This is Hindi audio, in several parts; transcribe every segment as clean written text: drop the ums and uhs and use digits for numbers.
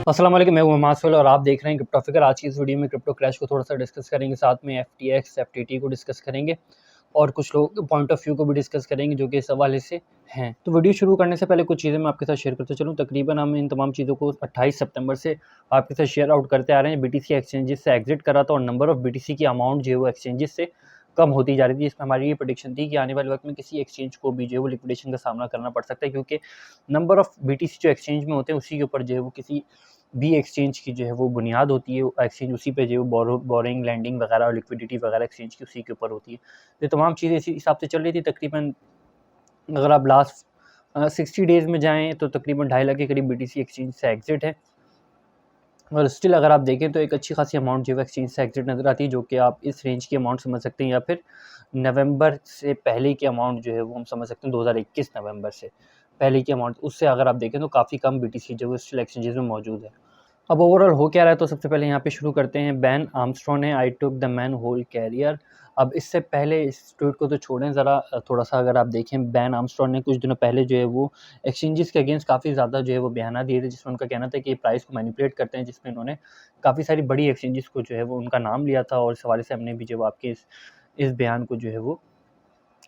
अस्सलाम वालेकुम, मैं हूं मासुल और आप देख रहे हैं क्रिप्टो फिगर। आज की इस वीडियो में क्रिप्टो क्रैश को थोड़ा सा डिस्कस करेंगे, साथ में एफटीएक्स एफटीटी को डिस्कस करेंगे और कुछ लोग पॉइंट ऑफ व्यू को भी डिस्कस करेंगे जो कि इस हवाले से हैं। तो वीडियो शुरू करने से पहले कुछ चीज़ें मैं आपके साथ शेयर करते चलूँ। तकरीबन हम इन तमाम चीज़ों को 28 सितंबर से आपके साथ शेयर आउट करते आ रहे हैं। बीटीसी एक्सचेंजेस से एग्जिट करा था और नंबर ऑफ बीटीसी की अमाउंट जो है वो एक्सचेंजेस से कम होती जा रही थी। इसमें हमारी ये प्रेडिक्शन थी कि आने वाले वक्त में किसी एक्सचेंज को भी जो है वो लिक्विडेशन का सामना करना पड़ सकता है, क्योंकि नंबर ऑफ बीटीसी जो एक्सचेंज में होते हैं उसी के ऊपर जो है वो किसी भी एक्सचेंज की जो है वो बुनियाद होती है। एक्सचेंज उसी पे जो है बोरिंग लैंडिंग वगैरह और लिक्विडिटी वगैरह एक्सचेंज की उसी के ऊपर होती है। तो तमाम चीज़ें इसी हिसाब से चल रही थी। तकरीबन अगर आप लास्ट 60 डेज़ में जाएँ तो तकरीबन 2.5 लाख के करीब बीटीसी एक्सचेंज से एग्जिट है और स्टिल अगर आप देखें तो एक अच्छी खासी अमाउंट जो है एक्सचेंज से एग्जिट नज़र आती है, जो कि आप इस रेंज की अमाउंट समझ सकते हैं या फिर नवंबर से पहले की अमाउंट जो है वो हम समझ सकते हैं। 2021 नवंबर से पहले की अमाउंट, उससे अगर आप देखें तो काफ़ी कम बीटीसी जो है स्टिल एक्सचेंजेस में मौजूद है। अब ओवरऑल हो क्या रहा है, तो सबसे पहले यहाँ पे शुरू करते हैं। बैन आर्मस्ट्रॉन्ग ने I took the man whole career. अब इससे पहले इस ट्वीट को तो छोड़ें ज़रा, थोड़ा सा अगर आप देखें, बैन आर्मस्ट्रॉन्ग ने कुछ दिनों पहले जो है वो एक्सचेंजेस के अगेंस्ट काफ़ी ज़्यादा जो है वो बयाना दिए थे, जिसमें उनका कहना था कि प्राइस को मैनिपुलेट करते हैं, जिसमें इन्होंने काफ़ी सारी बड़ी एक्सचेंजेस को जो है वो उनका नाम लिया था। और इस हवाले से हमने भी जो आपके इस बयान को जो है वो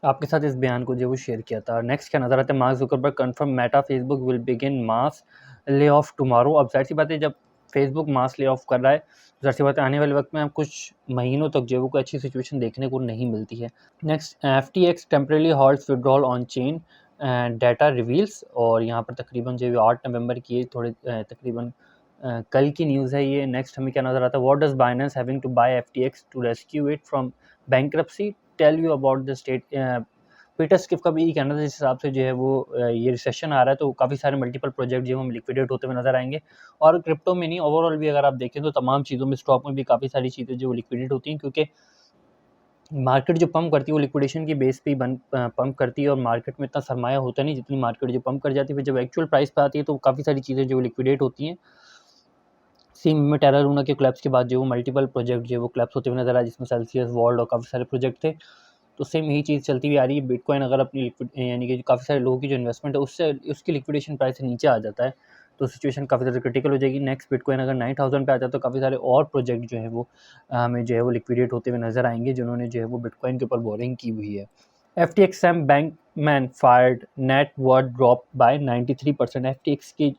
आपके साथ इस बयान को जो वो शेयर किया था। नेक्स्ट क्या नज़र आता है, mark Zuckerberg confirm Meta Facebook will begin mass lay off tomorrow. अब जाहिर सी बात है, जब फेसबुक मास ले ऑफ कर रहा है, जाहिर सी बात है आने वाले वक्त में आप कुछ महीनों तक जो है वो कोई अच्छी सिचुएशन देखने को नहीं मिलती है। Next, FTX temporarily halts withdrawal on chain data reveals. और यहाँ पर तकरीबन जो 8 नवंबर की थोड़े तकरीबन कल की न्यूज़ है ये। नेक्स्ट हमें क्या नज़र आता है, what does Binance having to buy FTX to rescue it from bankruptcy, tell you about the state. Peter Schiff का भी ये कहना था, जिस हिसाब से जो है वो ये रिसेशन आ रहा है तो काफ़ी सारे मल्टीपल प्रोजेक्ट जो हम लिक्विडेट होते हुए नजर आएंगे। और क्रिप्टो में नहीं, ओवरऑल भी अगर आप देखें तो तमाम चीज़ों में, स्टॉक में भी काफ़ी सारी चीज़ें जो लिक्विडेट होती हैं, क्योंकि मार्केट जो पंप करती है वो लिक्विडेशन की बेस पे ही पंप करती है और मार्केट में इतना सरमाया होता नहीं जितनी मार्केट जो पंप कर जाती है। फिर जब एक्चुअल प्राइस पे आती है तो काफ़ी सारी चीज़ें जो लिक्विडेट होती हैं। सेम में टेरा लूना के कोलैप्स के बाद जो वो मल्टीपल प्रोजेक्ट जो वो कोलैप्स होते हुए नजर आए, जिसमें सेल्सियस, वॉल्ट और काफ़ी सारे प्रोजेक्ट थे। तो सेम यही चीज़ चलती हुई आ रही है। बिटकॉइन अगर अपनी यानी कि काफ़ी सारे लोगों की जो इन्वेस्टमेंट है उससे उसकी लिक्विडेशन प्राइस से नीचे आ जाता है तो सिचुएशन काफ़ी ज़्यादा क्रिटिकल हो जाएगी। नेक्स्ट, बिटकॉइन अगर 9000 पे आ जाता है तो काफ़ी सारे और प्रोजेक्ट जो है वो हमें जो है वो लिक्विडेट होते हुए नजर आएंगे, जिन्होंने जो है वो बिटकॉइन के ऊपर बोरिंग की हुई है। FTX Sam Bankman fired, net worth drop by 93%। FTX की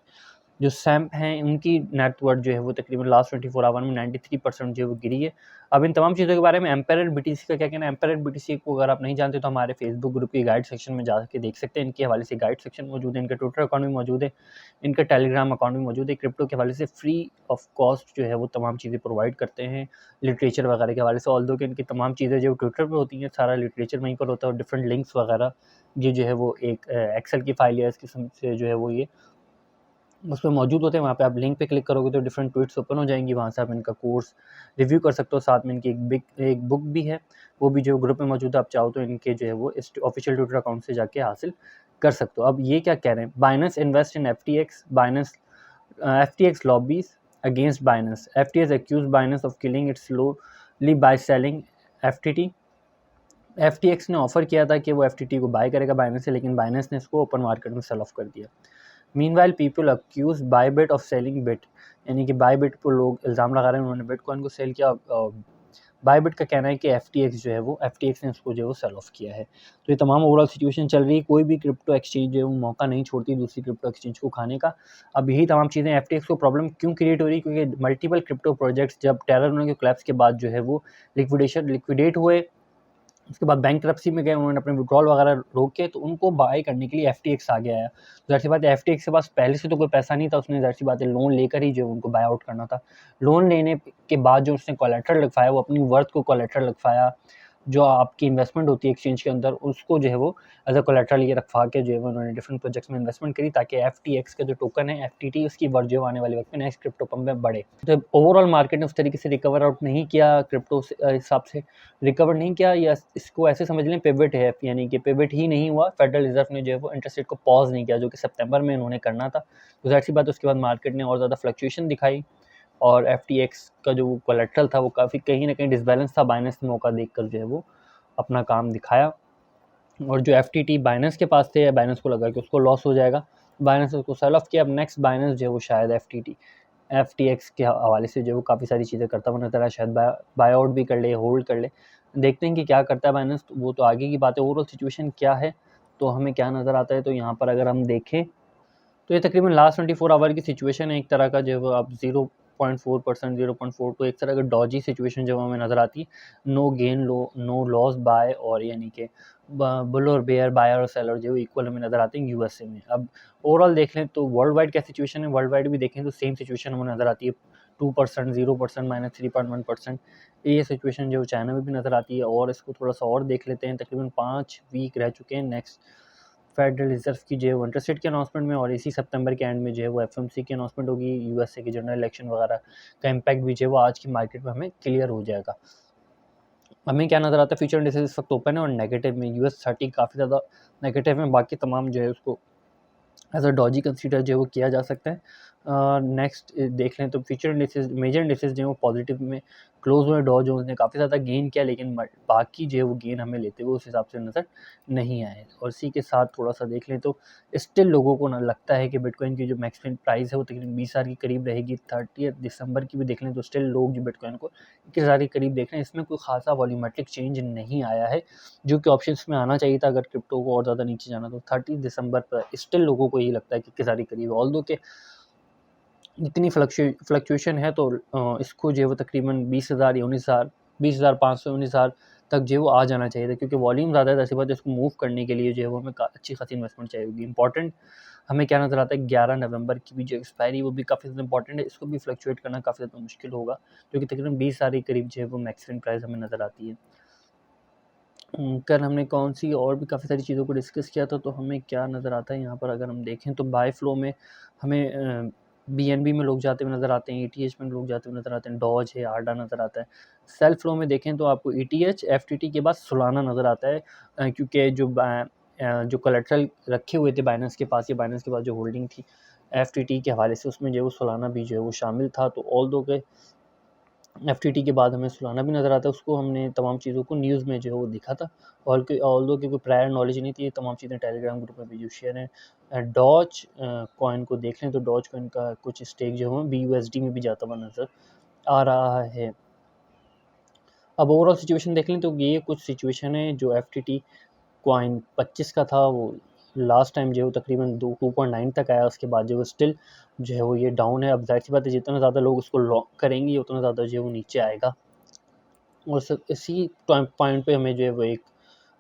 जो सैम हैं उनकी नेटवर्थ जो है वो तकरीबन लास्ट 24 आवर में 93% जो है वो गिरी है। अब इन तमाम चीज़ों के बारे में एम्पेयर बीटीसी का क्या कहना है। एम्पेयर बीटीसी को अगर आप नहीं जानते तो हमारे फेसबुक ग्रुप की गाइड सेक्शन में जाके देख सकते हैं। इनके हवाले से गाइड सेक्शन मौजूद है, इनका ट्विटर अकाउंट भी मौजूद है, इनका टेलीग्राम अकाउंट भी मौजूद है। क्रिप्टो के हवाले से फ्री ऑफ कॉस्ट जो है वो तमाम चीज़ें प्रोवाइड करते हैं, लिटरेचर वगैरह के हवाले से। ऑल्दो कि इनकी तमाम चीज़ें जो ट्विटर पर होती हैं, सारा लिटरेचर वहीं पर होता है और डिफरेंट लिंक्स वगैरह ये जो है वो एक एक्सेल की फाइल या इस किस्म से जो है वो ये उसमें मौजूद होते हैं। वहाँ पे आप लिंक पे क्लिक करोगे तो डिफरेंट ट्वीट्स ओपन हो जाएंगी, वहाँ से आप इनका कोर्स रिव्यू कर सकते हो। साथ में इनकी एक बुक भी है, वो भी जो ग्रुप में मौजूद है। आप चाहो तो इनके जो है वो इस ऑफिशियल ट्विटर अकाउंट से जाके हासिल कर सकते हो। अब ये क्या कह रहे हैं, Binance invest in FTX, Binance FTX lobbies against Binance, FTX accused Binance of killing it slowly by selling FTT। FTX ने ऑफर किया था कि वो FTT को बाय करेगा बाइनेंस से, लेकिन बाइनेंस ने इसको ओपन मार्केट में सेल ऑफ कर दिया। Meanwhile people accuse Bybit of selling bit, यानी कि बायबिट पर लोग इल्ज़ाम लगा रहे हैं उन्होंने बिटकॉइन को सेल किया। बायबिट का कहना है कि FTX जो है वो FTX ने उसको जो है वो सेल ऑफ किया है। तो ये तमाम ओवरऑल सिचुएशन चल रही है। कोई भी क्रिप्टो एक्सचेंज जो है वो मौका नहीं छोड़ती दूसरी क्रिप्टो एक्सचेंज को खाने का। अब यही तमाम चीज़ें FTX को प्रॉब्लम क्यों क्रिएट हो रही है, क्योंकि मल्टीपल क्रिप्टो प्रोजेक्ट्स जब टेरा लूना के कोलैप्स के बाद जो है वो लिक्विडेट हुए, उसके बाद बैंकरप्सी में गए, उन्होंने अपने विड्रॉल वगैरह रोके, तो उनको बाय करने के लिए FTX आगे आया। तो ज़ाहिर सी बात है FTX के पास पहले से तो कोई पैसा नहीं था, उसने ज़ाहिर सी बात है लोन लेकर ही जो उनको बाय आउट करना था। लोन लेने के बाद जो उसने कोलैटरल लगवाया, वो अपनी वर्थ को कोलैटरल लगवाया। जो आपकी इन्वेस्टमेंट होती है एक्सचेंज के अंदर, उसको जो है वो एज अ कोलैटरल ये रखवा के जो है उन्होंने डिफरेंट प्रोजेक्ट्स में इन्वेस्टमेंट करी, ताकि FTX का जो टोकन है FTT, उसकी वर्थ जो आने वाले वक्त में नेक्स्ट क्रिप्टो पंप में बढ़े। तो ओवरऑल मार्केट ने उस तरीके से रिकवर आउट नहीं किया, क्रिप्टो हिसाब से रिकवर नहीं किया, या इसको ऐसे समझ लें पिवट है, यानी कि पिवट ही नहीं हुआ। फेडरल रिजर्व ने जो है वो इंटरेस्ट रेट को पॉज नहीं किया, जो कि सितंबर में उन्होंने करना था। तो जाहिर सी बात है उसके बाद मार्केट ने और ज़्यादा फ्लक्चुएशन दिखाई और FTX का जो कोलेट्रल था वो काफ़ी कहीं ना कहीं डिसबैलेंस था। बाइनेंस ने मौका देखकर जो है वो अपना काम दिखाया और जो FTT बाइनेंस के पास थे, बाइनेंस को लगा कि उसको लॉस हो जाएगा, बाइनेंस उसको सेल ऑफ किया। अब नेक्स्ट बाइनेंस जो है वो शायद FTX के हवाले से जो वो काफ़ी सारी चीज़ें करता हुआ नज़र आया, शायद बाय आउट भी कर ले, होल्ड कर ले। देखते हैं कि क्या करता है बाइनेंस, वो तो आगे की बात है। ओवरऑल सिचुएशन क्या है, तो हमें क्या नज़र आता है, तो यहाँ पर अगर हम देखें तो ये तकरीबन लास्ट 24 आवर की सिचुएशन है। एक तरह का जो है अब 0.4%, 0.42 एक तरह का डॉजी सिचुएशन जो हमें नज़र आती है। No gain, no loss buy, और यानी कि बुल और बेयर, बायर और सेलर जो इक्वल हमें नज़र आते हैं यूएसए में। अब ओवरऑल देख लें तो वर्ल्ड वाइड क्या सिचुएशन है, वर्ल्ड वाइड भी देखें तो सेम सिचुएशन हमें नज़र आती है। 2%, 0%, -3.1%, ये सिचुएशन जो चाइना में भी नज़र आती है। और इसको थोड़ा सा और देख लेते हैं, तकरीबन 5 वीक रह चुके हैं नेक्स्ट फेडरल रिजर्व की जो है इंटरेस्ट रेट के अनाउंसमेंट में, और इसी सितंबर के एंड में जो है वो एफएमसी की अनाउंसमेंट होगी। यूएसए के जनरल इलेक्शन वगैरह का इम्पैक्ट भी जो है वो आज की मार्केट में हमें क्लियर हो जाएगा। हमें क्या नज़र आता है, फ्यूचर इंडिसेस इस वक्त ओपन है और नेगेटिव में US30 काफ़ी ज़्यादा नेगेटिव में, बाकी तमाम जो है उसको एज अ डॉजी कंसीडर जो है वो किया जा सकता है। नेक्स्ट देख लें तो फ्यूचर इंडिसेस, मेजर इंडिसेस जो है वो पॉजिटिव में क्लोज हुए। डॉ जोन्स ने काफ़ी ज़्यादा गेन किया, लेकिन बाकी जो है वो गेन हमें लेते हुए उस हिसाब से नज़र नहीं आए। और इसी के साथ थोड़ा सा देख लें तो स्टिल लोगों को ना लगता है कि बिटकॉइन की जो मैक्सिमम प्राइस है वो तकरीबन 20,000 के करीब रहेगी। 30 दिसंबर की भी देख लें तो स्टिल लोग जो बिटकॉइन को 21,000 के करीब देख रहे हैं। इसमें कोई खासा वॉल्यूमेट्रिक चेंज नहीं आया है, जो कि ऑप्शंस में आना चाहिए था अगर क्रिप्टो को और ज़्यादा नीचे जाना। तो 30 दिसंबर पर स्टिल लोगों को यही लगता है कि 21,000 के करीब, ऑल्दो के इतनी फ्लक्चुएशन है तो इसको जो है वो तकरीबन 20,000 या 19,000, 20,500, 19,000 तक जो है वो आ जाना चाहिए था, क्योंकि वॉल्यूम ज़्यादा है। ऐसी बात है, इसको मूव करने के लिए जो है वो हमें अच्छी खासी इन्वेस्टमेंट चाहिए होगी। इंपॉर्टेंट हमें क्या नज़र आता है, 11 नवंबर की भी जो एक्सपायरी वो भी काफ़ी ज़्यादा इंपॉर्टेंट है। इसको भी फ्लक्चुएट करना काफ़ी ज़्यादा मुश्किल होगा, क्योंकि तकरीबन 20,000 के करीब जो है वो मैक्सिमम प्राइस हमें नज़र आती है। कल हमने कौन सी और भी काफ़ी सारी चीज़ों को डिस्कस किया था, तो हमें क्या नज़र आता है यहाँ पर अगर हम देखें तो बाय फ्लो में हमें BNB में लोग जाते हुए नज़र आते हैं, ETH में लोग जाते हुए नज़र आते हैं, डॉज है, आर्डा नज़र आता है। सेल फ्लो में देखें तो आपको ETH, FTT के बाद सोलाना नज़र आता है, क्योंकि जो कोलेटरल रखे हुए थे बाइनेंस के पास, या बाइनेंस के पास जो होल्डिंग थी FTT के हवाले से, उसमें जो है वो सोलाना भी जो है वो शामिल था। तो ऑल्दो के FTT के बाद हमें सोलाना भी नज़र आता है, उसको हमने तमाम चीज़ों को न्यूज़ में जो है वो दिखा था। ऑल्दो की कोई प्रायर नॉलेज नहीं थी, ये तमाम चीज़ें टेलीग्राम ग्रुप में भी जो शेयर हैं। डॉज कॉइन को देख लें तो डॉज कॉइन का कुछ स्टेक जो है BUSD में भी जाता हुआ नज़र आ रहा है। अब ओवरऑल सिचुएशन देख लें तो ये कुछ सिचुएशन है जो FTT कॉइन 25 का था, वो लास्ट टाइम जो है तकरीबन 2.9 तक आया, उसके बाद जो है स्टिल जो है वो ये डाउन है। अब जाहिर सी बात है, जितना ज़्यादा लोग उसको लॉक करेंगे उतना ज़्यादा जो है वो नीचे आएगा। और इसी पॉइंट पे हमें जो है वो एक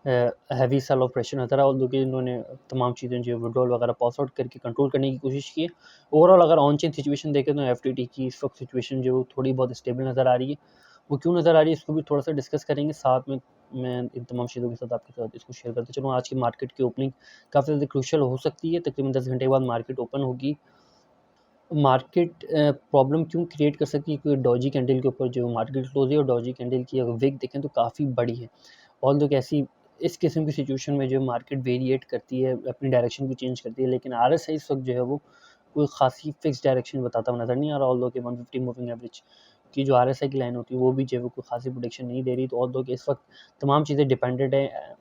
हैवी सेल ऑफ प्रेशर नज़र आया, और कि इन्होंने तमाम चीज़ें जो है विड्रॉल वगैरह पास आउट करके कंट्रोल करने की कोशिश की है। ओवरऑल अगर ऑन चेन सिचुएशन देखें तो FTT की इस वक्त सिचुएशन जो है थोड़ी बहुत स्टेबल नज़र आ रही है। वो क्यों नज़र आ रही है, इसको भी थोड़ा सा डिस्कस करेंगे साथ में। मैं इन तमाम चीज़ों के साथ आपके साथ इसको शेयर करते चलूँ। आज की मार्केट की ओपनिंग काफ़ी ज़्यादा क्रूशियल हो सकती है, तकरीबन 10 घंटे के बाद मार्केट ओपन होगी। मार्केट प्रॉब्लम क्यों क्रिएट कर सकती है, क्योंकि डॉजी कैंडल के ऊपर जो मार्केट क्लोज है, और डॉजी कैंडल की अगर विक देखें तो काफ़ी बड़ी है। ऑल्दो कैसी इस किस्म की सिचुएशन में जो मार्केट वेरिएट करती है, अपनी डायरेक्शन भी चेंज करती है, लेकिन RSI इस वक्त जो है वो कोई खासी फिक्स डायरेक्शन बताता हुआ नज़र नहीं आ रहा। ऑल्दो के 150 मूविंग एवरेज की जो RSI की लाइन होती है वो भी जो है वो कोई खासी प्रोडिक्शन नहीं दे रही। तो ऑल्दो के इस वक्त तमाम चीज़ें डिपेंडेंट है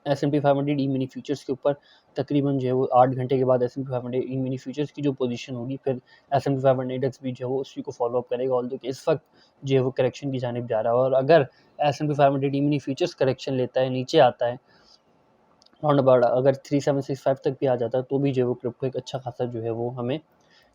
S&P 500 ई मिनी फ्यूचर्स के ऊपर। तकरीबन जो है वो 8 घंटे के बाद S&P 500 ई मिनी फ्यूचर्स की जो पोजीशन होगी, फिर S&P 500 इंडेक्स भी जो है वो उसी को फॉलो अप करेगा। ऑल्दो कि इस वक्त जो है वो करेक्शन की जानिब जा रहा है, और अगर S&P 500 ई मिनी फ्यूचर्स करेक्शन लेता है, नीचे आता है राउंड अबाउट, अगर 3765 तक भी आ जाता है, तो भी जो है वो क्रिप्टो एक अच्छा खासा जो है वो हमें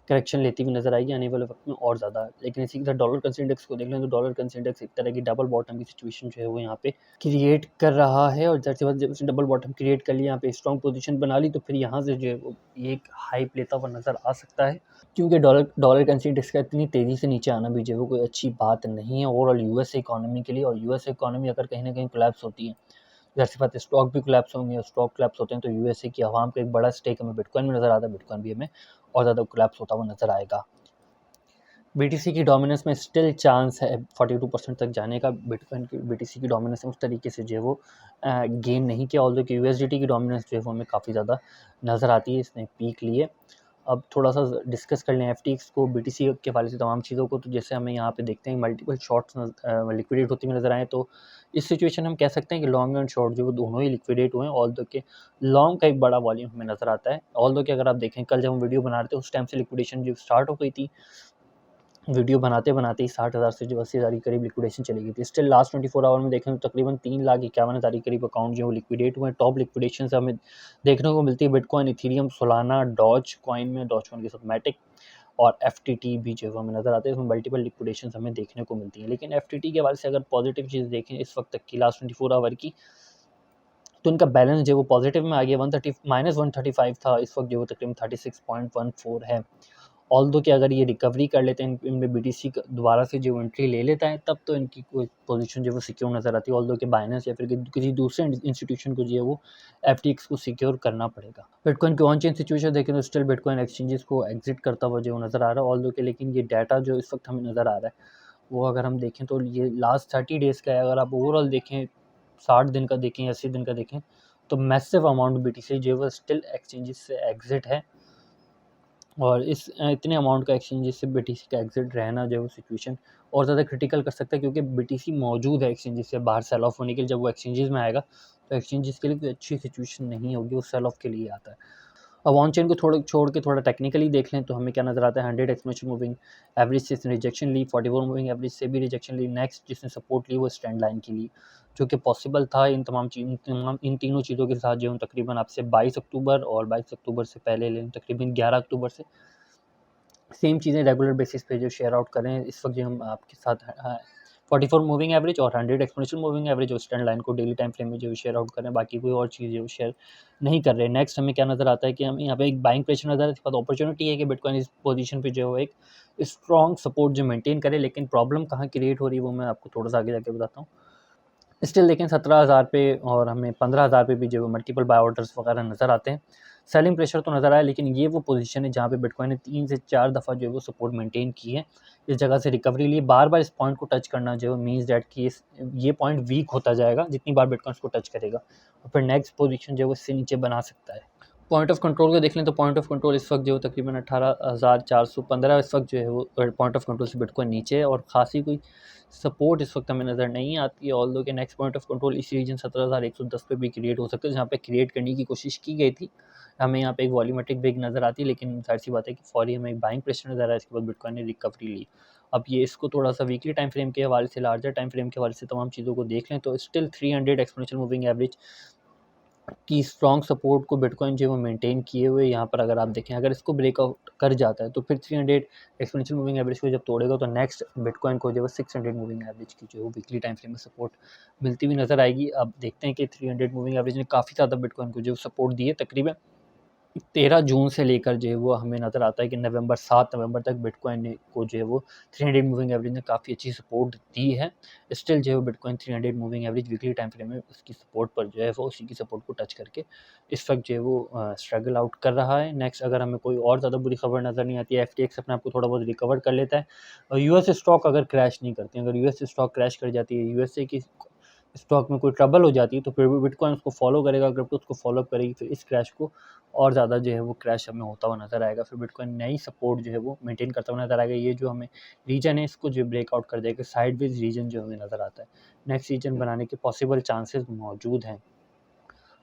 करेक्शन लेती हुई नज़र आएगी आने वाले वक्त में और ज़्यादा। लेकिन इसी के साथ डॉलर करंसी इंडेक्स को देख लें तो डॉलर करंसी इंडेक्स एक तरह की डबल बॉटम की सिचुएशन जो है वो यहाँ पे क्रिएट कर रहा है, और जब उसने डबल बॉटम क्रिएट कर लिया, यहाँ पे स्ट्रॉन्ग पोजीशन बना ली, तो फिर यहाँ से जो है वो एक हाइप लेता हुआ नज़र आ सकता है, क्योंकि डॉलर करंसी इंडेक्स का इतनी तेज़ी से नीचे आना भी जो है वो कोई अच्छी बात नहीं है ओवरऑल US इकोनॉमी के लिए। और US इकोनॉमी अगर कहीं ना कहीं कोलैप्स होती है, जैसी बात है स्टॉक भी कोलैप्स होंगे, और स्टॉक कोलैप्स होते हैं तो USA की आवाम का एक बड़ा स्टेक हमें बिटकॉइन में नज़र आता है, बिटकॉइन भी हमें और ज़्यादा कोलैप्स होता हुआ नज़र आएगा। BTC की डोमिनेंस में स्टिल चांस है 42% तक जाने का। बिटकॉइन की BTC की डोमिनेंस उस तरीके से जो है वो गेन नहीं किया, ऑल्दो कि USDT की डोमिनेंस जो है वो हमें काफ़ी ज़्यादा नज़र आती है, इसने पीक लिए। अब थोड़ा सा डिस्कस कर लें एफटीएक्स को, बीटीसी के हवाले से तमाम चीज़ों को। तो जैसे हमें यहाँ पे देखते हैं मल्टीपल शॉर्ट्स लिक्विडेट होती हुई नज़र आए, तो इस सिचुएशन हम कह सकते हैं कि लॉन्ग एंड शॉर्ट जो वो दोनों ही लिक्विडेट हुए हैं। ऑल दो के लॉन्ग का एक बड़ा वॉल्यूम हमें नज़र आता है। ऑल दो के अगर आप देखें कल जब हम वीडियो बना रहे थे उस टाइम से लिक्विडेशन जो स्टार्ट हो गई थी, वीडियो बनाते बनाते ही 60,000 से जो 80,000 के करीब लिक्विडेशन चली गई थी। स्टिल लास्ट 24 आवर में देखें तो तकरीबन 3,51,000 के करीब अकाउंट जो लिक्विडेट हुए हैं। टॉप लिक्विडेशन हमें देखने को मिलती है bitcoin, Ethereum, Solana, Dogecoin में, डॉज कॉइन के साथ मैटिक और एफटीटी भी जो हमें नज़र आते हैं। इसमें मल्टीपल लिक्विडेशन हमें देखने को मिलती है। लेकिन एफटीटी के हवाले से अगर पॉजिटिव चीज़ देखें इस वक्त तक की लास्ट 24 आवर की, तो इनका बैलेंस जो वो पॉजिटिव में आ गया। -135 था, इस वक्त जो वो तकरीबन 36.14 है। ऑल्दो कि अगर ये रिकवरी कर लेते हैं, इनमें बीटीसी दोबारा से जो एंट्री ले लेता है, तब तो इनकी कोई पोजीशन जो वो सिक्योर नज़र आती है। ऑल्दो कि बाइनेंस या फिर किसी दूसरे इंस्टीट्यूशन को जो है वो एफटीएक्स को सिक्योर करना पड़ेगा। बिटकॉइन की ऑन चेन सिचुएशन देखें तो स्टिल बिटकॉइन एक्सचेंजेस को एग्जिट करता हुआ जो नज़र आ रहा है ऑल्दो के। लेकिन ये डाटा जो इस वक्त हमें नज़र आ रहा है वो अगर हम देखें तो ये लास्ट 30 डेज़ का है। अगर आप ओवरऑल देखें, 60 दिन का देखें, 80 दिन का देखें, तो मैसिव अमाउंट बीटीसी जो है वो स्टिल एक्सचेंजेस से एग्जिट है। और इस इतने अमाउंट का एक्सचेंजेस से बीटीसी का एग्जिट रहना जो है वो सिचुएशन और ज़्यादा क्रिटिकल कर सकता है, क्योंकि बीटीसी मौजूद है एक्सचेंजेस से बाहर सेल ऑफ होने के लिए। जब वो एक्सचेंजेस में आएगा तो एक्सचेंजेस के लिए कोई अच्छी सिचुएशन नहीं होगी, वो सेल ऑफ के लिए आता है। अब ऑन चेन को थोड़ा छोड़ के थोड़ा टेक्निकली देख लें तो हमें क्या नज़र आता है। 100 एक्सपोनेंशियल मूविंग एवरेज से इसने रिजेक्शन ली, 44 मूविंग एवरेज से भी रिजेक्शन ली। नेक्स्ट जिसने सपोर्ट ली वो स्टैंड लाइन की ली, जो कि पॉसिबल था इन इन तीनों चीज़ों के साथ जो तकरीबन आपसे 22 अक्टूबर और 22 अक्टूबर से पहले लें तकरीबन 11 अक्टूबर से सेम चीज़ें रेगुलर बेसिस पे जो शेयर आउट करें। इस वक्त जो हम आपके साथ 44 मूविंग एवरेज और 100 एक्सपोनेंशियल मूविंग एवरेज और स्टैंड लाइन को डेली टाइम फ्रेम में जो शेयर आउट करें, बाकी कोई और चीज़ जो शेयर नहीं कर रहे। नेक्स्ट हमें क्या नज़र आता है कि हम यहाँ पे एक बाइंग प्रेशर नज़र आता है। अपॉर्चुनिटी है कि बिटकॉइन इस पोजीशन पे जो है एक स्ट्रॉन्ग सपोर्ट जो मेंटेन करे। लेकिन प्रॉब्लम कहाँ क्रिएट हो रही है वो मैं आपको थोड़ा सा आगे जाके बताता हूँ। स्टिल देखें 17,000 पे और हमें 15,000 पे भी जो मल्टीपल बाय ऑर्डर्स वगैरह नज़र आते हैं। सेलिंग प्रेशर तो नज़र आया, लेकिन ये वो पोजीशन है जहाँ पे बिटकॉइन ने 3 से 4 दफ़ा जो है वो सपोर्ट मेंटेन की है। इस जगह से रिकवरी लिए बार बार इस पॉइंट को टच करना जो है मीन्स डैट कि ये पॉइंट वीक होता जाएगा जितनी बार बिटकॉइन को टच करेगा, और फिर नेक्स्ट पोजीशन जो है वो इससे नीचे बना सकता है। पॉइंट ऑफ कंट्रोल को देख लें तो पॉइंट ऑफ कंट्रोल इस वक्त जो है तकरीबन 18,415 इस वक्त जो है वो पॉइंट ऑफ कंट्रोल से बिटकॉइन नीचे है, और खासी कोई सपोर्ट इस वक्त हमें नज़र नहीं आती है। ऑल्दो के नेक्स्ट पॉइंट ऑफ कंट्रोल इस रीजन 17,110 पे भी क्रिएट हो सकता है, जहाँ पे क्रिएट करने की कोशिश की गई थी। हमें यहाँ पे एक वॉल्यूमेट्रिक ब्रेक नज़र आती है, लेकिन जाहिर सी बात है कि फौरी हमें एक बाइंग प्रेशर नज़र आया। इसके बाद बिटकॉइन ने रिकवरी ली। अब ये इसको थोड़ा सा वीकली टाइम फ्रेम के हवाले से, लार्जर टाइम फ्रेम के हवाले से तमाम चीज़ों को देख लें तो स्टिल 300 एक्सपोनेंशियल मूविंग एवरेज की स्ट्रॉन्ग सपोर्ट को बिटकॉइन जो है वो मेंटेन किए हुए यहाँ पर अगर आप देखें, अगर इसको ब्रेकआउट कर जाता है तो फिर 300 एक्सपोनेंशियल मूविंग एवरेज को जब तोड़ेगा तो नेक्स्ट बिटकॉइन को जो है 600 मूविंग एवरेज की जो है वीकली टाइम फ्रेम में सपोर्ट मिलती हुई नज़र आएगी। अब देखते हैं कि 300 मूविंग एवरेज ने काफ़ी ज़्यादा बिटकॉइन को जो सपोर्ट दी है। तकरीबन 13 जून से लेकर जो है वो हमें नज़र आता है कि 7 नवंबर तक बिटकॉइन को जो है वो 300 मूविंग एवरेज ने काफ़ी अच्छी सपोर्ट दी है। स्टिल जो है bitcoin 300 moving average weekly time frame में उसकी सपोर्ट पर जो है वो उसी की सपोर्ट को टच करके इस वक्त जो है वो स्ट्रगल आउट कर रहा है। नेक्स्ट अगर हमें कोई और ज़्यादा बुरी खबर नज़र नहीं आती है, एफटीएक्स अपने आप को थोड़ा बहुत रिकवर कर लेता है और यूएस स्टॉक अगर क्रैश नहीं करती, अगर यूएस स्टॉक क्रैश कर जाती है, यूएसए की स्टॉक में कोई ट्रबल हो जाती है, तो फिर भी बिटकॉइन उसको फॉलो करेगा, क्रिप्टो उसको फॉलो करेगी। फिर इस क्रैश को और ज़्यादा जो है वो क्रैश हमें होता हुआ नज़र आएगा। फिर बिटकॉइन नई सपोर्ट जो है वो मेंटेन करता हुआ नज़र आएगा। ये जो हमें रीजन है इसको जो ब्रेकआउट कर देगा, साइडवेज रीजन जो हमें नज़र आता है, नेक्स्ट रीजन बनाने के पॉसिबल चांसेस मौजूद हैं।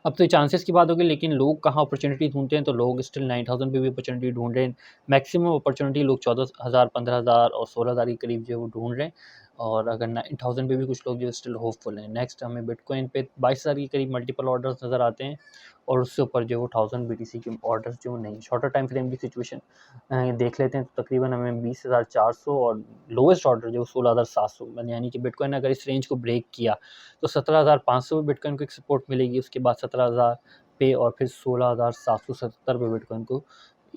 अब तो चांसेस की बात होगी, लेकिन लोग कहाँ अपॉर्चुनिटी ढूंढते हैं, तो लोग स्टिल 9,000 पे भी अपॉर्चुनिटी ढूंढ रहे हैं। मैक्सिमम अपॉर्चुनिटी लोग 14,000, 15,000 और 16,000 के करीब जो है वो ढूंढ रहे हैं, और अगर 9,000 पे भी कुछ लोग जो स्टिल होपफुल हैं। नेक्स्ट हमें बिटकॉइन पे 22,000 के करीब मल्टीपल ऑर्डर्स नज़र आते हैं, और उससे ऊपर जो वो 1000 बीटीसी के ऑर्डर्स जो नहीं। शॉर्टर टाइम फ्रेम की सिचुएशन देख लेते हैं तो तकरीबन हमें 20,400 और लोएस्ट ऑर्डर जो 16,700, यानी कि बिटकॉइन अगर इस रेंज को ब्रेक किया तो 17,500 पे बिटकॉइन को एक सपोर्ट मिलेगी, उसके बाद 17,000 पे और फिर 16,770 पे बिटकॉइन को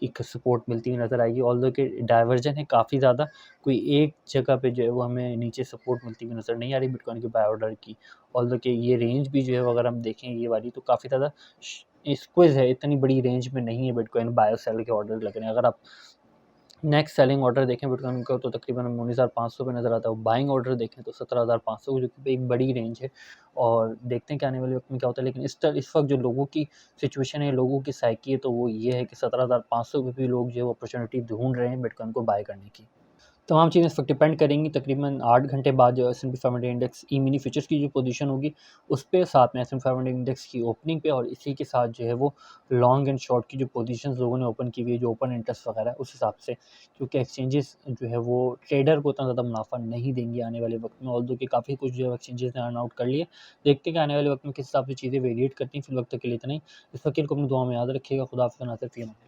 एक सपोर्ट मिलती हुई नज़र आएगी। ऑल्दो के डाइवर्जन है काफ़ी ज़्यादा, कोई एक जगह पे जो है वो हमें नीचे सपोर्ट मिलती हुई नज़र नहीं आ रही बिटकॉइन के बाय ऑर्डर की। ऑल्दो के ये रेंज भी जो है अगर हम देखें ये वाली, तो काफ़ी ज़्यादा स्क्विज है, इतनी बड़ी रेंज में नहीं है बिटकॉइन बाय और सेल के ऑर्डर लग रहे हैं। अगर आप नेक्स्ट सेलिंग ऑर्डर देखें बिटकॉइन का तो तकरीबन 19,500 पे नज़र आता है। बाइंग ऑर्डर देखें तो 17,500, जो कि एक बड़ी रेंज है, और देखते हैं कि आने वाले वक्त में क्या होता है। लेकिन इस वक्त जो लोगों की सिचुएशन है, लोगों की साइकी है, तो वो ये है कि 17,500 पे भी लोग जो है वो अपॉर्चुनिटी ढूंढ रहे हैं बिटकॉइन को बाय करने की। तमाम चीज़ें इस वक्त डिपेंड करेंगी। तकरीबन 8 घंटे बाद जो S&P 500 इंडेक्स ई मिनी फ्यूचर्स की जो पोजीशन होगी उस पे, साथ में S&P 500 इंडेक्स की ओपनिंग पे, और इसी के साथ जो है वो लॉन्ग एंड शॉर्ट की जो पोजीशंस लोगों ने ओपन की हुई है, जो ओपन इंटरेस्ट वगैरह, उस हिसाब से, क्योंकि एक्सचेंजेस जो है वो ट्रेडर को उतना ज़्यादा मुनाफा नहीं देंगे आने वाले वक्त में। ऑल्दो कि काफ़ी कुछ जो है एक्सचेंजेस ने अर्न आउट कर लिए। देखते हैं कि आने वाले वक्त में किस हिसाब से चीज़ें वेरिएट करती हैं। फिर वक्त के लिए इतना ही। इस वक्त को अपनी दुआ में याद रखिएगा। खुदा हाफ़िज़।